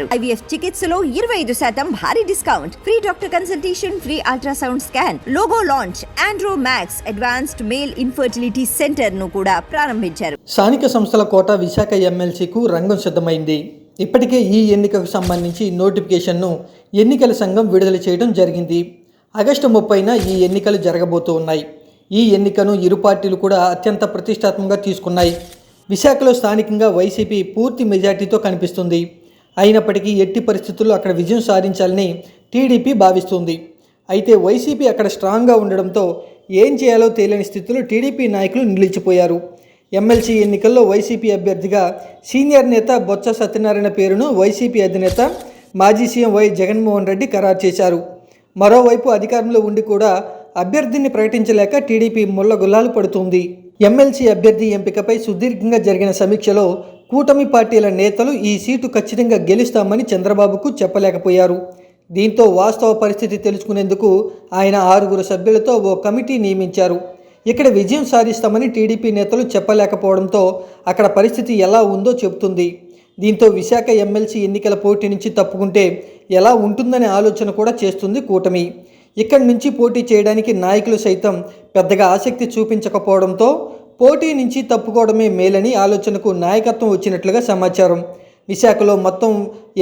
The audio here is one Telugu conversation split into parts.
IVF చికిత్సలో 25% భారీ discount, free doctor consultation, free ultrasound scan, logo launch, Andro max advanced male infertility centre ను కూడా ప్రారంభించారు. స్థానిక సంస్థల కోట విశాఖ ఎమ్మెల్సీకు రంగం సిద్ధమైంది. ఇప్పటికే ఈ ఎన్నికకు సంబంధించి నోటిఫికేషన్ను ఎన్నికల సంఘం విడుదల చేయడం జరిగింది. ఆగస్టు 30న ఈ ఎన్నికలు జరగబోతూ ఉన్నాయి. ఈ ఎన్నికను ఇరు పార్టీలు కూడా అత్యంత ప్రతిష్టాత్మకంగా తీసుకున్నాయి. విశాఖలో స్థానికంగా వైసీపీ పూర్తి మెజార్టీతో కనిపిస్తుంది. అయినప్పటికీ ఎట్టి పరిస్థితుల్లో అక్కడ విజయం సాధించాలని టీడీపీ భావిస్తుంది. అయితే వైసీపీ అక్కడ స్ట్రాంగ్గా ఉండడంతో ఏం చేయాలో తెలియని స్థితిలో టీడీపీ నాయకులు నిలిచిపోయారు. ఎమ్మెల్సీ ఎన్నికల్లో వైసీపీ అభ్యర్థిగా సీనియర్ నేత బొత్స సత్యనారాయణ పేరును వైసీపీ అధినేత మాజీ సీఎం వై జగన్మోహన్ రెడ్డి ఖరారు చేశారు. మరోవైపు అధికారంలో ఉండి కూడా అభ్యర్థిని ప్రకటించలేక టీడీపీ ముళ్ళగుల్లాలు పడుతుంది. ఎమ్మెల్సీ అభ్యర్థి ఎంపికపై సుదీర్ఘంగా జరిగిన సమీక్షలో కూటమి పార్టీల నేతలు ఈ సీటు ఖచ్చితంగా గెలుస్తామని చంద్రబాబుకు చెప్పలేకపోయారు. దీంతో వాస్తవ పరిస్థితి తెలుసుకునేందుకు ఆయన 6 సభ్యులతో ఓ కమిటీ నియమించారు. ఇక్కడ విజయం సాధిస్తామని టీడీపీ నేతలు చెప్పలేకపోవడంతో అక్కడ పరిస్థితి ఎలా ఉందో చెబుతుంది. దీంతో విశాఖ ఎమ్మెల్సీ ఎన్నికల పోటీ నుంచి తప్పుకుంటే ఎలా ఉంటుందనే ఆలోచన కూడా చేస్తుంది కూటమి. ఇక్కడి నుంచి పోటీ చేయడానికి నాయకులు సైతం పెద్దగా ఆసక్తి చూపించకపోవడంతో పోటీ నుంచి తప్పుకోవడమే మేలని ఆలోచనకు నాయకత్వం వచ్చినట్లుగా సమాచారం. విశాఖలో మొత్తం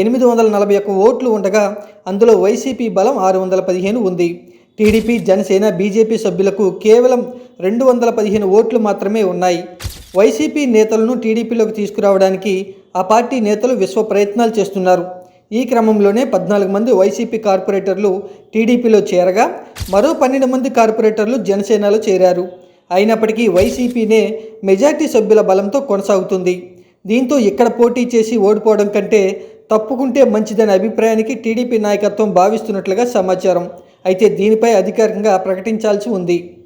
841 ఓట్లు ఉండగా అందులో వైసీపీ బలం 615 ఉంది. టీడీపీ, జనసేన, బీజేపీ సభ్యులకు కేవలం 215 ఓట్లు మాత్రమే ఉన్నాయి. వైసీపీ నేతలను టీడీపీలోకి తీసుకురావడానికి ఆ పార్టీ నేతలు విశ్వ ప్రయత్నాలు చేస్తున్నారు. ఈ క్రమంలోనే 14 మంది వైసీపీ కార్పొరేటర్లు టీడీపీలో చేరగా మరో 12 మంది కార్పొరేటర్లు జనసేనలో చేరారు. అయినప్పటికీ వైసీపీనే మెజార్టీ సభ్యుల బలంతో కొనసాగుతుంది. దీంతో ఇక్కడ పోటీ చేసి ఓడిపోవడం కంటే తప్పుకుంటే మంచిదనే అభిప్రాయానికి టీడీపీ నాయకత్వం భావిస్తున్నట్లుగా సమాచారం. అయితే దీనిపై అధికారికంగా ప్రకటించాల్సి ఉంది.